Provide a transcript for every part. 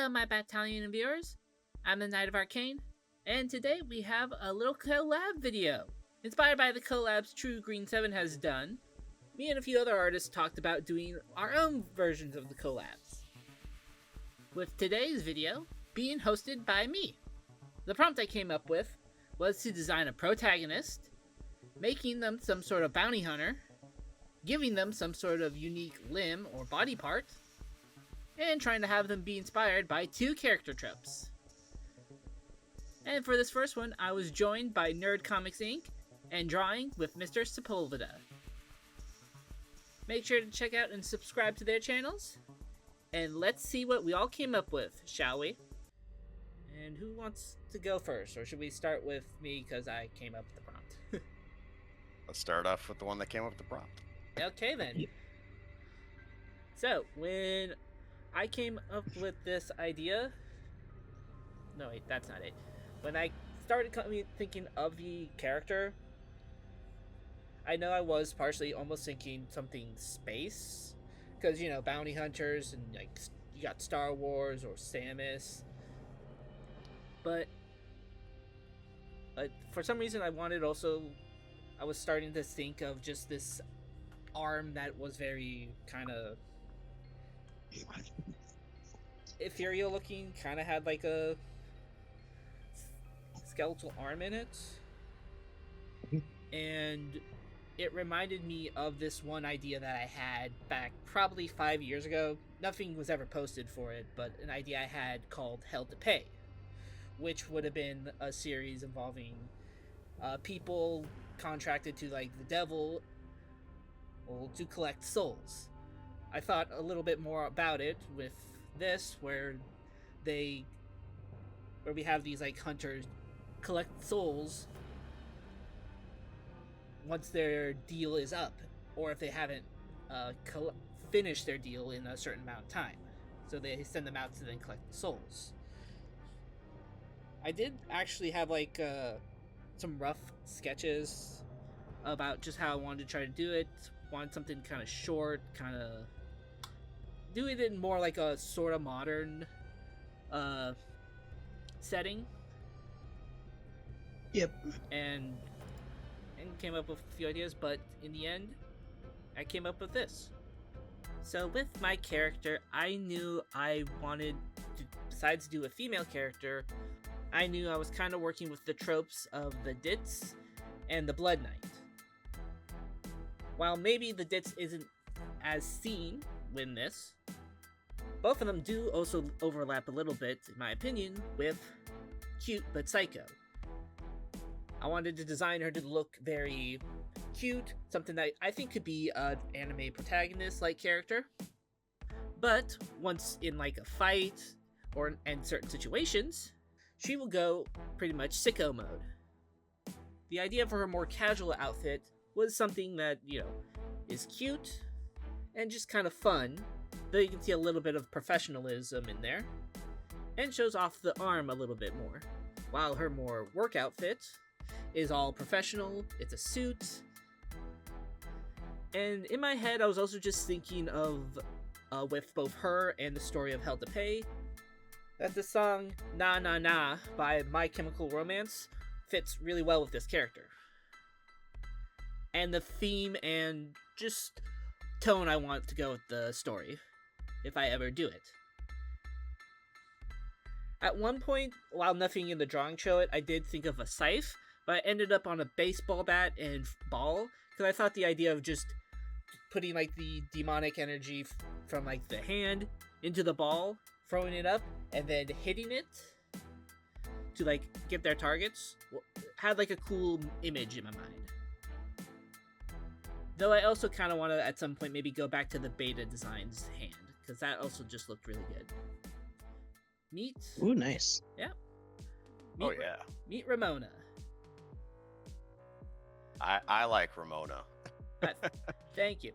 Hello, my battalion of viewers. I'm the Knight of Arcane, and today we have a little collab video. Inspired by the collabs True Green 7 has done, me and a few other artists talked about doing our own versions of the collabs. With today's video being hosted by me. The prompt I came up with was to design a protagonist, making them some sort of bounty hunter, giving them some sort of unique limb or body part, and trying to have them be inspired by two character tropes. And for this first one, I was joined by Nerd Comics Inc. and drawing with Mr. Sepulveda. Make sure to check out and subscribe to their channels, and let's see what we all came up with, shall we? And who wants to go first, or should we start with me because I came up with the prompt? Let's start off with the one that came up with the prompt. Okay then. So, when I came up with this idea... No, wait, that's not it. When I started thinking of the character, I know I was partially almost thinking something space. Because, you know, bounty hunters and, like, you got Star Wars or Samus. But for some reason I was starting to think of just this arm that was very kind of ethereal looking, kind of had like a skeletal arm in it, and it reminded me of this one idea that I had back probably 5 years ago. Nothing was ever posted for it, but an idea I had called Hell to Pay, which would have been a series involving people contracted to like the devil to collect souls. I thought a little bit more about it with this, where we have these like hunters collect souls once their deal is up, or if they haven't finished their deal in a certain amount of time. So they send them out to then collect the souls. I did actually have like some rough sketches about just how I wanted to try to do it. Wanted something kind of short, kind of do it in more like a sort of modern setting. Yep. And came up with a few ideas, but in the end, I came up with this. So with my character, I knew I wanted to, besides do a female character, I knew I was kind of working with the tropes of the Ditz and the Blood Knight. While maybe the Ditz isn't as seen in this, both of them do also overlap a little bit, in my opinion, with cute but psycho. I wanted to design her to look very cute, something that I think could be an anime protagonist-like character. But once in like a fight or in certain situations, she will go pretty much sicko mode. The idea for her more casual outfit was something that, you know, is cute and just kind of fun, though you can see a little bit of professionalism in there, and shows off the arm a little bit more. While her more work outfit is all professional, it's a suit. And in my head, I was also just thinking of, with both her and the story of Hell to Pay, that the song Na Na Na by My Chemical Romance fits really well with this character. And the theme and just tone I want to go with the story, if I ever do it. At one point, while nothing in the drawing showed it, I did think of a scythe, but I ended up on a baseball bat and ball, because I thought the idea of just putting like the demonic energy from like the hand into the ball, throwing it up, and then hitting it to like get their targets had like a cool image in my mind. Though I also kind of want to at some point maybe go back to the beta designs hand, because that also just looked really good. Meet. Ooh, nice. Yeah. Meet Ramona. I like Ramona. Thank you.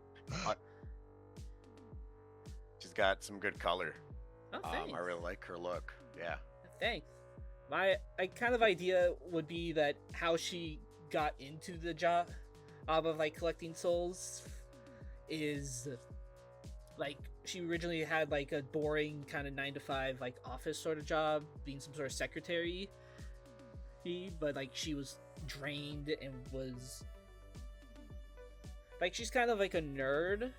She's got some good color. Oh, thanks. I really like her look. Yeah. Thanks. My kind of idea would be that how she got into the job of like collecting souls is like she originally had like a boring kind of 9 to 5 like office sort of job, being some sort of secretary. But like she was drained and was like she's kind of like a nerd,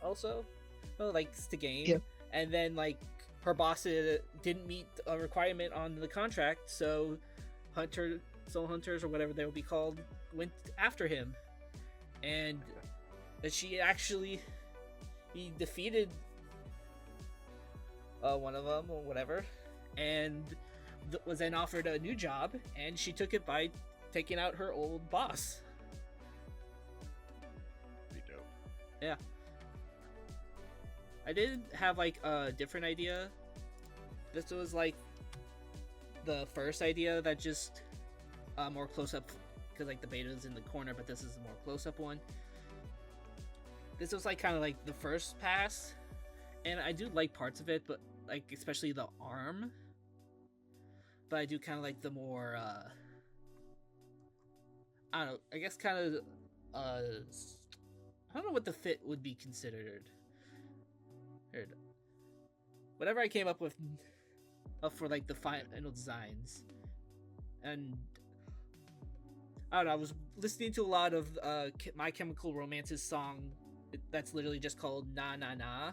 also, likes to game. Yeah. And then like her boss didn't meet a requirement on the contract, so soul hunters or whatever they will be called went after him, and she actually he defeated one of them or whatever, and was then offered a new job, and she took it by taking out her old boss. Pretty dope. Yeah. I did have like a different idea. This was like the first idea that just more close up, because like the beta is in the corner, but this is a more close up one. This was like kind of like the first pass, and I do like parts of it, but like especially the arm. But I do kind of like the more I don't know, I guess kind of I don't know what the fit would be considered. Whatever I came up with for like the final designs. And I don't know, I was listening to a lot of My Chemical Romance's song that's literally just called Na Na Na,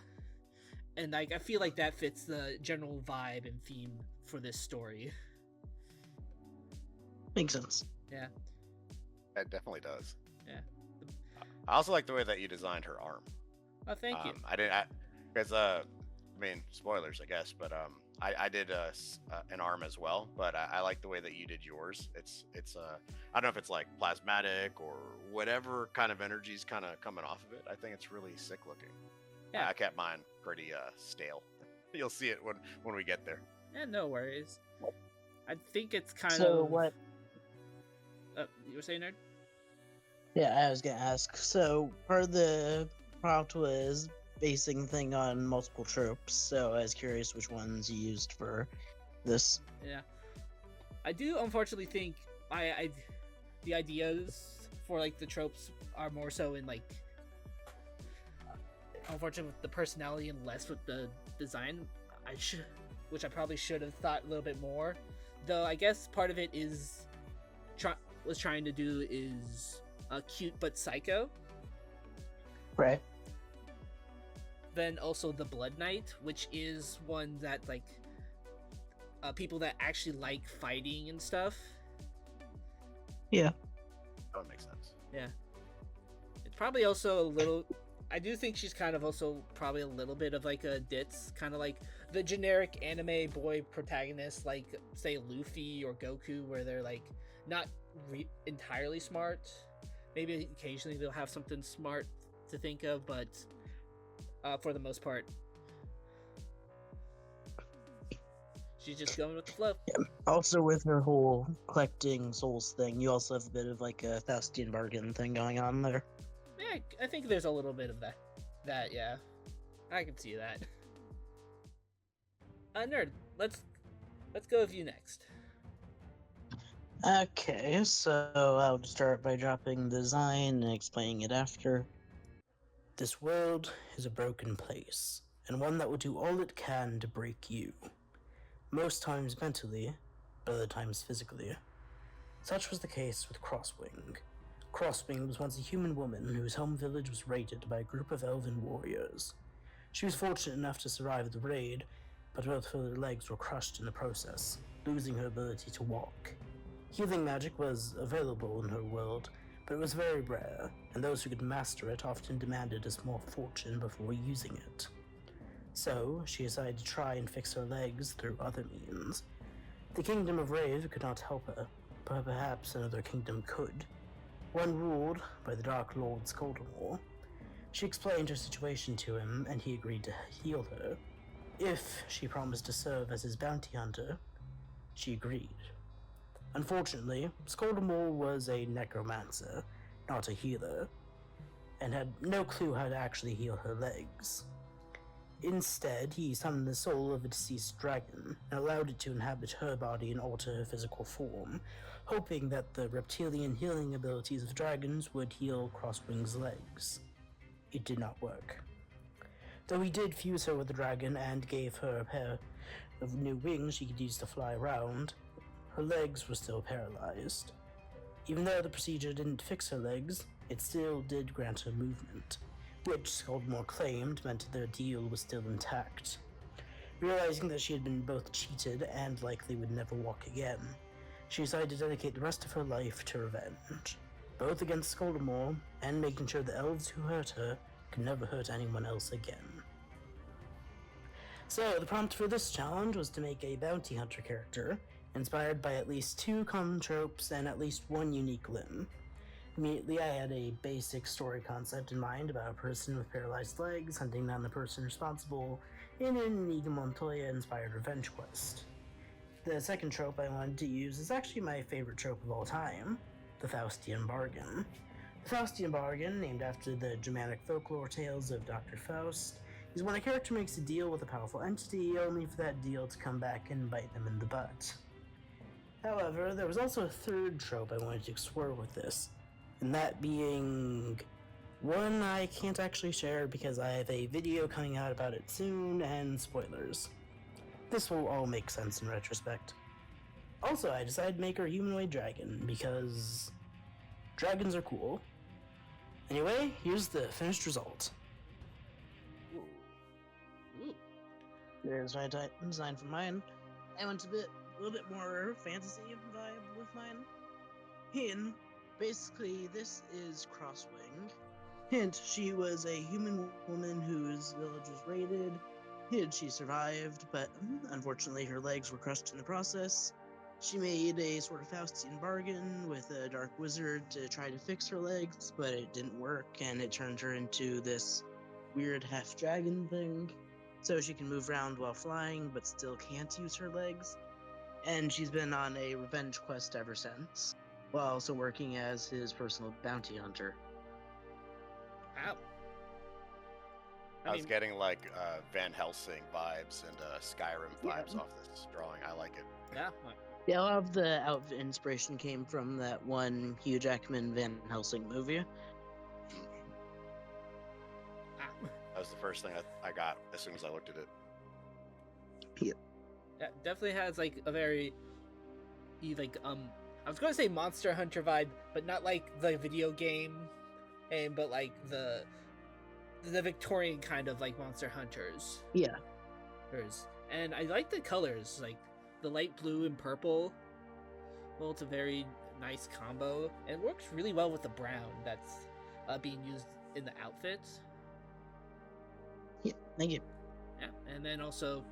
and like I feel like that fits the general vibe and theme for this story. Makes sense. Yeah. It definitely does. Yeah. I also like the way that you designed her arm. Oh, thank you. Because I mean, spoilers, I guess, but I did an arm as well, but I like the way that you did yours. It's I don't know if it's like plasmatic or whatever kind of energy's kind of coming off of it. I think it's really sick looking. Yeah. I kept mine pretty stale. You'll see it when we get there. Yeah, no worries. I think it's kind of. So what? You were saying, nerd? Yeah, I was gonna ask. So part of the prompt was basing the thing on multiple tropes. So I was curious which ones you used for this. Yeah, I do unfortunately think the ideas for like the tropes are more so in like unfortunately with the personality and less with the design. Which I probably should have thought a little bit more. Though I guess part of it is trying to do is cute but psycho. Right. Then also the Blood Knight, which is one that like people that actually like fighting and stuff. Yeah. That makes sense. Yeah. It's probably also a little. I do think she's kind of also probably a little bit of like a ditz, kind of like the generic anime boy protagonist, like say Luffy or Goku, where they're like not entirely smart. Maybe occasionally they'll have something smart to think of, but for the most part, she's just going with the flow. Yeah. Also, with her whole collecting souls thing, you also have a bit of like a Faustian bargain thing going on there. Yeah, I think there's a little bit of that, yeah. I can see that. Nerd, let's go with you next. Okay, so I'll just start by dropping the design and explaining it after. This world is a broken place, and one that will do all it can to break you. Most times mentally, but other times physically. Such was the case with Crosswing. Crosswing was once a human woman whose home village was raided by a group of elven warriors. She was fortunate enough to survive the raid, but both her legs were crushed in the process, losing her ability to walk. Healing magic was available in her world, but it was very rare, and those who could master it often demanded a small fortune before using it. So, she decided to try and fix her legs through other means. The Kingdom of Rave could not help her, but perhaps another kingdom could. One ruled by the Dark Lord Skoldamore. She explained her situation to him, and he agreed to heal her. If she promised to serve as his bounty hunter, she agreed. Unfortunately, Skoldamore was a necromancer, not a healer, and had no clue how to actually heal her legs. Instead, he summoned the soul of a deceased dragon and allowed it to inhabit her body and alter her physical form, hoping that the reptilian healing abilities of dragons would heal Crosswing's legs. It did not work. Though he did fuse her with the dragon and gave her a pair of new wings she could use to fly around, her legs were still paralyzed. Even though the procedure didn't fix her legs, it still did grant her movement, which Skoldmore claimed meant their deal was still intact. Realizing that she had been both cheated and likely would never walk again, she decided to dedicate the rest of her life to revenge, both against Skoldmore and making sure the elves who hurt her could never hurt anyone else again. So, the prompt for this challenge was to make a bounty hunter character, inspired by at least 2 common tropes and at least 1 unique limb. Immediately, I had a basic story concept in mind about a person with paralyzed legs hunting down the person responsible in an Inigo Montoya-inspired revenge quest. The second trope I wanted to use is actually my favorite trope of all time, the Faustian Bargain. The Faustian Bargain, named after the Germanic folklore tales of Dr. Faust, is when a character makes a deal with a powerful entity only for that deal to come back and bite them in the butt. However, there was also a third trope I wanted to explore with this, and that being one I can't actually share because I have a video coming out about it soon and spoilers. This will all make sense in retrospect. Also, I decided to make her a humanoid dragon because dragons are cool. Anyway, here's the finished result. Ooh. There's my design for mine. I went a little bit more fantasy vibe with mine. Hint, basically, this is Crosswing. Hint, she was a human woman whose village was raided. Hint, she survived, but unfortunately her legs were crushed in the process. She made a sort of Faustian bargain with a dark wizard to try to fix her legs, but it didn't work, and it turned her into this weird half-dragon thing. So she can move around while flying, but still can't use her legs. And she's been on a revenge quest ever since, while also working as his personal bounty hunter. Wow. I was getting like Van Helsing vibes and Skyrim vibes off this drawing. I like it. Yeah. Yeah, a lot of the outfit inspiration came from that one Hugh Jackman Van Helsing movie. That was the first thing I got as soon as I looked at it. Yep. That definitely has like a very, like I was going to say Monster Hunter vibe, but not like the video game, but like the Victorian kind of like Monster Hunters. Yeah. And I like the colors, like the light blue and purple. Well, it's a very nice combo, and it works really well with the brown that's being used in the outfits. Yeah, thank you. Yeah, and then also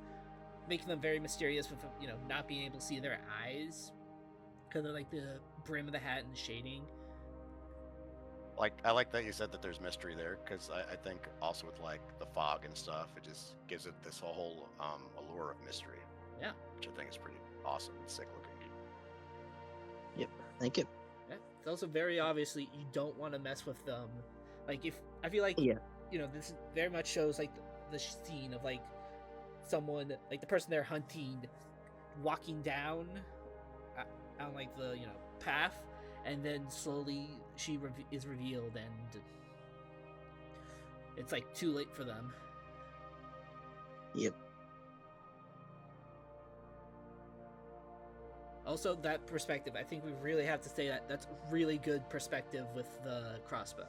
making them very mysterious with, not being able to see their eyes because of like the brim of the hat and the shading. I like that you said that there's mystery there, because I think also with like the fog and stuff, it just gives it this whole allure of mystery. Yeah, which I think is pretty awesome and sick looking. Yep, thank you. Yeah, it's also very obviously you don't want to mess with them. Like if I feel like this very much shows like the scene of like someone, like the person they're hunting, walking down on like the path, and then slowly she is revealed, and it's like too late for them. Yep. Also, that perspective, I think we really have to say that's really good perspective with the crossbow.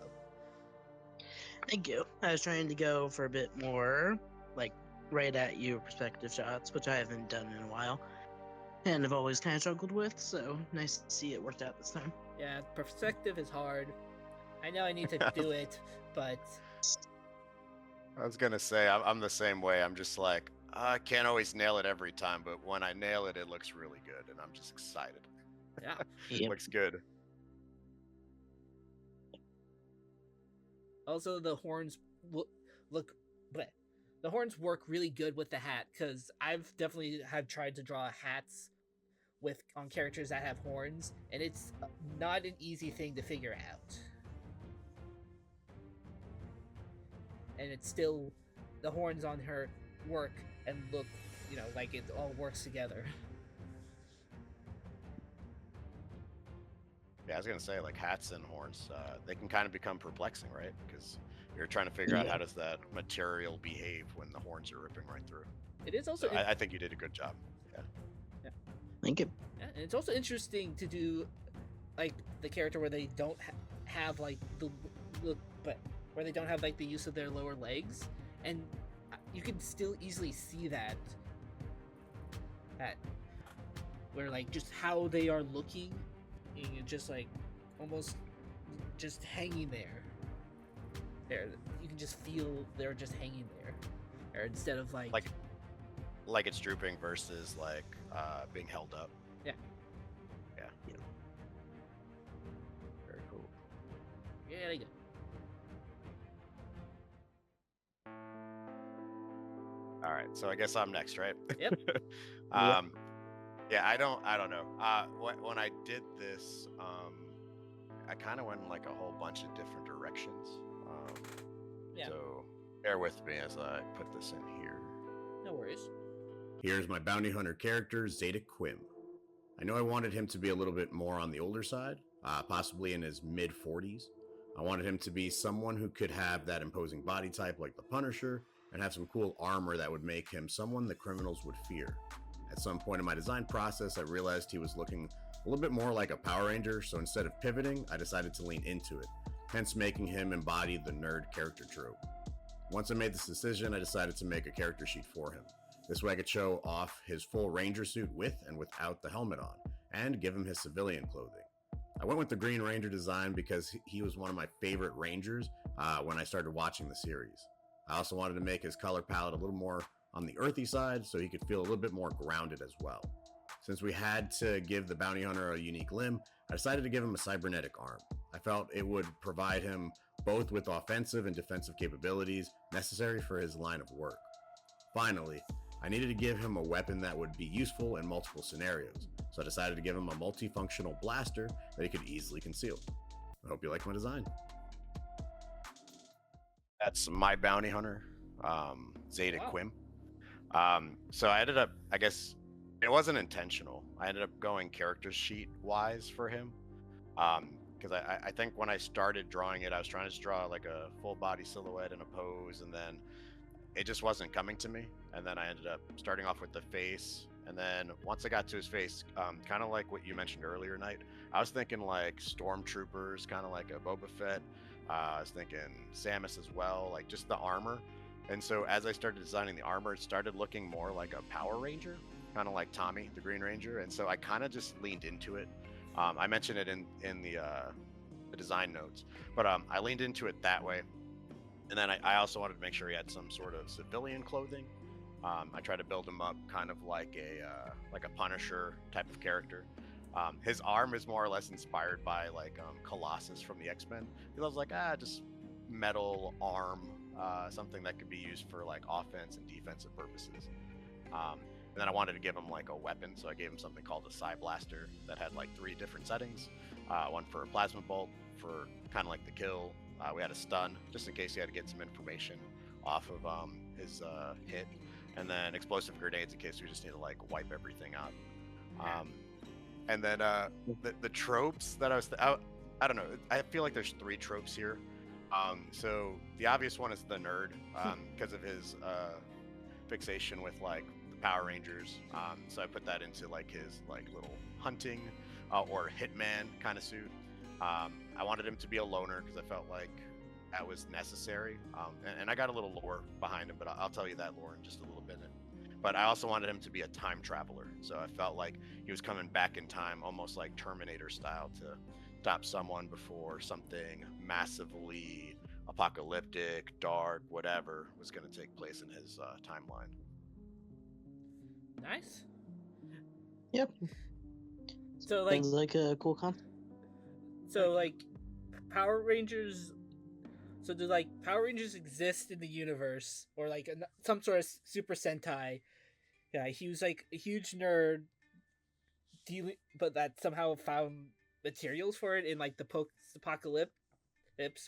Thank you. I was trying to go for a bit more, like, right at you perspective shots, which I haven't done in a while, and I've always kind of struggled with, so nice to see it worked out this time. Yeah, perspective is hard. I know I need to do it, but... I was gonna say, I'm the same way. I'm just like, I can't always nail it every time, but when I nail it, it looks really good, and I'm just excited. Yeah. It looks good. Also, the horns the horns work really good with the hat, because I've definitely tried to draw hats on characters that have horns, and it's not an easy thing to figure out. And it's still, the horns on her work and look, like it all works together. Yeah, I was gonna say, like hats and horns, they can kind of become perplexing, right? Because You're trying to figure out Yeah. how does that material behave when the horns are ripping right through. It is also So I think you did a good job. Yeah. Thank you. yeah, and it's also interesting to do like the character where they don't have like but where they don't have like the use of their lower legs, and you can still easily see that where like just how they are looking, and just like almost just hanging there. You can just feel they're just hanging there, or instead of like like it's drooping versus like being held up. Yeah. Very cool. yeah, they go. All right, so I guess I'm next, right? Yep. Yeah, I don't know. When I did this, I kind of went in like a whole bunch of different directions. Yeah. So bear with me as I put this in here. No worries. Here's my bounty hunter character, Zeta Quim. I know I wanted him to be a little bit more on the older side, possibly in his mid-40s. I wanted him to be someone who could have that imposing body type like the Punisher, and have some cool armor that would make him someone the criminals would fear. At some point in my design process, I realized he was looking a little bit more like a Power Ranger, so instead of pivoting, I decided to lean into it, hence making him embody the nerd character trope. Once I made this decision, I decided to make a character sheet for him. This way I could show off his full Ranger suit with and without the helmet on, and give him his civilian clothing. I went with the Green Ranger design because he was one of my favorite Rangers when I started watching the series. I also wanted to make his color palette a little more on the earthy side so he could feel a little bit more grounded as well. Since we had to give the bounty hunter a unique limb, I decided to give him a cybernetic arm. I felt it would provide him both with offensive and defensive capabilities necessary for his line of work. Finally, I needed to give him a weapon that would be useful in multiple scenarios, so I decided to give him a multifunctional blaster that he could easily conceal. I hope you like my design. That's my bounty hunter, Zeta Wow. Quim. So I ended up, I guess, it wasn't intentional. I ended up going character sheet wise for him, because I think when I started drawing it, I was trying to just draw like a full body silhouette and a pose, and then it just wasn't coming to me. And then I ended up starting off with the face, and then once I got to his face, kind of like what you mentioned earlier, Knight, I was thinking like stormtroopers, kind of like a Boba Fett. I was thinking Samus as well, like just the armor. And so as I started designing the armor, it started looking more like a Power Ranger, kind of like Tommy, the Green Ranger. And so I kind of just leaned into it. I mentioned it in the design notes, but I leaned into it that way. And then I also wanted to make sure he had some sort of civilian clothing. I tried to build him up kind of like a Punisher type of character. His arm is more or less inspired by like Colossus from the X-Men. He loves like just metal arm, something that could be used for like offense and defensive purposes. And then I wanted to give him like a weapon, so I gave him something called a Psy Blaster that had like 3 different settings. One for a plasma bolt, for kind of like the kill. We had a stun, just in case he had to get some information off of his hit, and then explosive grenades in case we just need to like wipe everything out. And then the tropes that I don't know. I feel like there's 3 tropes here. So the obvious one is the nerd, because of his fixation with like the Power Rangers. So I put that into like his like little hunting or hitman kind of suit. I wanted him to be a loner because I felt like that was necessary. And I got a little lore behind him, but I'll tell you that lore in just a little bit. But I also wanted him to be a time traveler. So I felt like he was coming back in time, almost like Terminator style, to stop someone before something massively apocalyptic, dark, whatever was going to take place in his timeline. Nice. Yep. So like, Sounds like a cool concept. so like, Power Rangers. So do like Power Rangers exist in the universe, or like some sort of Super Sentai? Yeah, he was like a huge nerd, but that somehow found materials for it in like the post-apocalypse,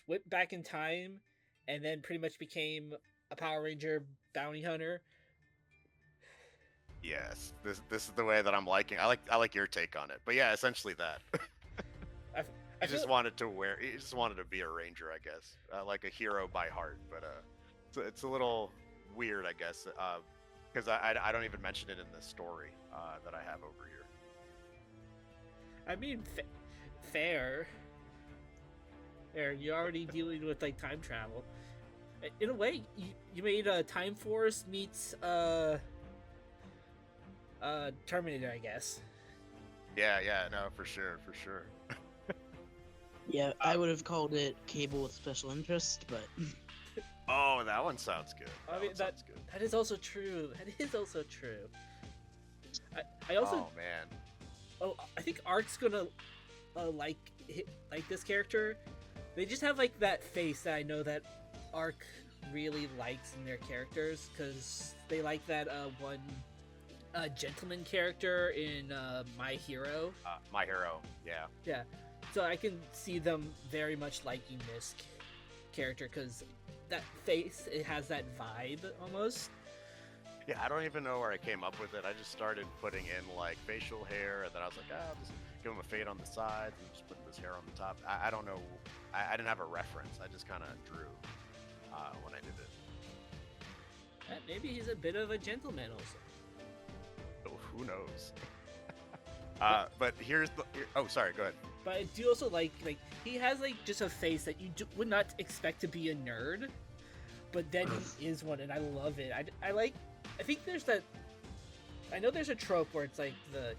went back in time, and then pretty much became a Power Ranger bounty hunter. Yes, this is the way that I'm liking. I like your take on it, but yeah, essentially that. I He feel- just wanted to wear. He just wanted to be a ranger, I guess, like a hero by heart. But it's a little weird, I guess, because I don't even mention it in the story that I have over here. I mean, fair. Fair. You're already dealing with like time travel. In a way, you made Time Force meets Terminator, I guess. Yeah, no, for sure. Yeah, I would have called it Cable with Special Interest, but Oh, that one sounds good. I mean, sounds good. that is also true. That is also true. I also Oh man. I think Ark's gonna like this character. They just have like that face that I know that Ark really likes in their characters, because they like that one gentleman character in My Hero. My Hero. Yeah. Yeah, so I can see them very much liking this character, because that face, it has that vibe almost. Yeah, I don't even know where I came up with it. I just started putting in like facial hair, and then I was like, I'll just give him a fade on the sides and just put this hair on the top. I don't know. I didn't have a reference. I just kind of drew when I did it. Maybe he's a bit of a gentleman also. Oh, who knows? But here's the. Oh, sorry. Go ahead. But I do also like he has like just a face that you would not expect to be a nerd, but then he is one, and I love it. I think there's that. I know there's a trope where it's like the,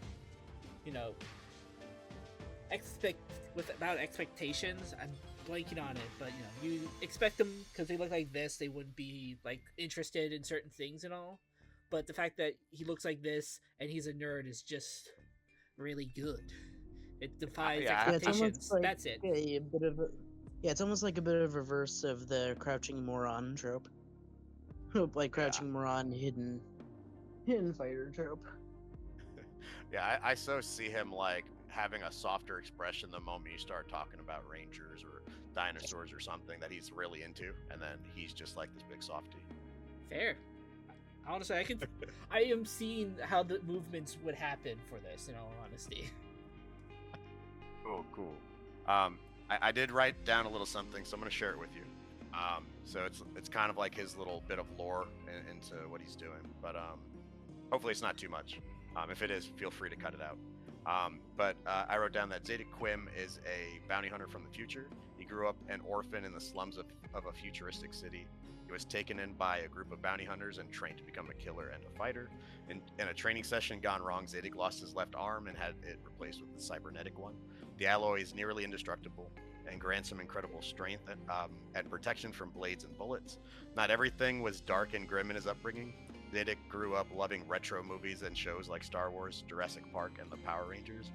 about expectations. I'm blanking on it, but you expect them because they look like this, they wouldn't be like interested in certain things and all. But the fact that he looks like this and he's a nerd is just really good. It defies expectations. Like That's it. It's almost like a bit of reverse of the crouching moron trope. Like crouching moron, hidden fighter trope. Yeah, I so see him like having a softer expression the moment you start talking about rangers or dinosaurs or something that he's really into, and then he's just like this big softy. Fair. Honestly, I am seeing how the movements would happen for this, in all honesty. Oh, cool. I did write down a little something, so I'm going to share it with you. So it's kind of like his little bit of lore into what he's doing, but hopefully it's not too much. If it is, feel free to cut it out. But I wrote down that Zeta Quim is a bounty hunter from the future. He grew up an orphan in the slums of a futuristic city. He was taken in by a group of bounty hunters and trained to become a killer and a fighter. In a training session gone wrong, Zadig lost his left arm and had it replaced with a cybernetic one. The alloy is nearly indestructible and grants him incredible strength and protection from blades and bullets. Not everything was dark and grim in his upbringing. Zadig grew up loving retro movies and shows like Star Wars, Jurassic Park, and the Power Rangers.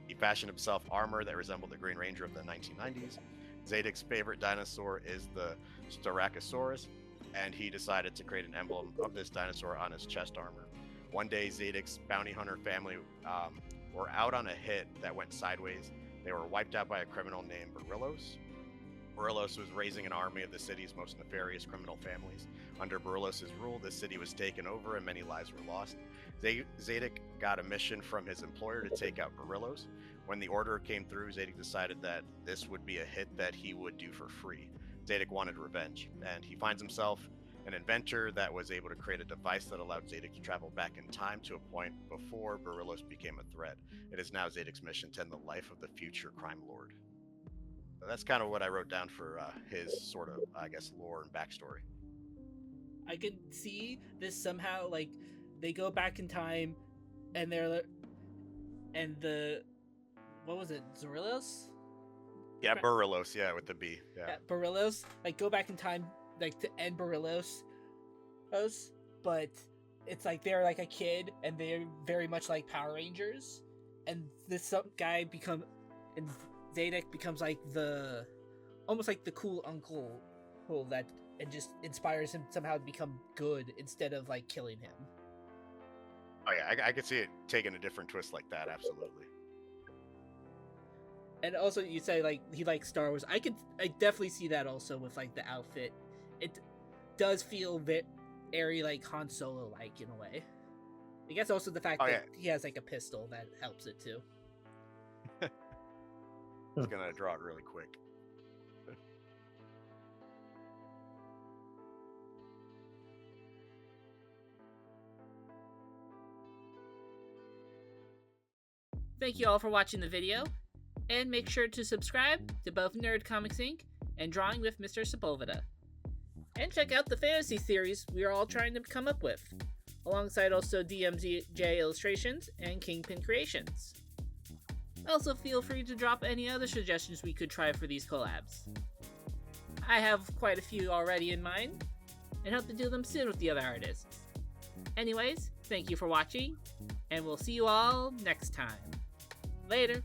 He fashioned himself armor that resembled the Green Ranger of the 1990s. Zadig's favorite dinosaur is the Styracosaurus, and he decided to create an emblem of this dinosaur on his chest armor. One day, Zadig's bounty hunter family were out on a hit that went sideways. They were wiped out by a criminal named Barillos. Barillos was raising an army of the city's most nefarious criminal families. Under Barillos' rule, the city was taken over and many lives were lost. Zadig got a mission from his employer to take out Barillos. When the order came through, Zadig decided that this would be a hit that he would do for free. Zadig wanted revenge, and he finds himself an inventor that was able to create a device that allowed Zadig to travel back in time to a point before Barillos became a threat. It is now Zadig's mission to end the life of the future crime lord. So that's kind of what I wrote down for his sort of, I guess, lore and backstory. I could see this somehow, like, they go back in time, and what was it, Zorillos? Yeah, Barillos, yeah, with the B. Yeah, Barillos, like, go back in time, like, to end Barillos, but it's like they're like a kid, and they're very much like Power Rangers, and this guy and Zadig becomes like almost like the cool uncle that, and just inspires him somehow to become good instead of like killing him. Oh yeah, I could see it taking a different twist like that, absolutely. And also, you say like he likes Star Wars. I definitely see that also with like the outfit. It does feel very like Han Solo like in a way. I guess also the fact that he has like a pistol that helps it too. It's gonna draw it really quick. Thank you all for watching the video, and make sure to subscribe to both Nerd Comics Inc. and Drawing with Mr. Sepulveda. And check out the fantasy theories we are all trying to come up with, alongside also DMJ Illustrations and Kingpin Creations. Also feel free to drop any other suggestions we could try for these collabs. I have quite a few already in mind, and hope to do them soon with the other artists. Anyways, thank you for watching, and we'll see you all next time. Later!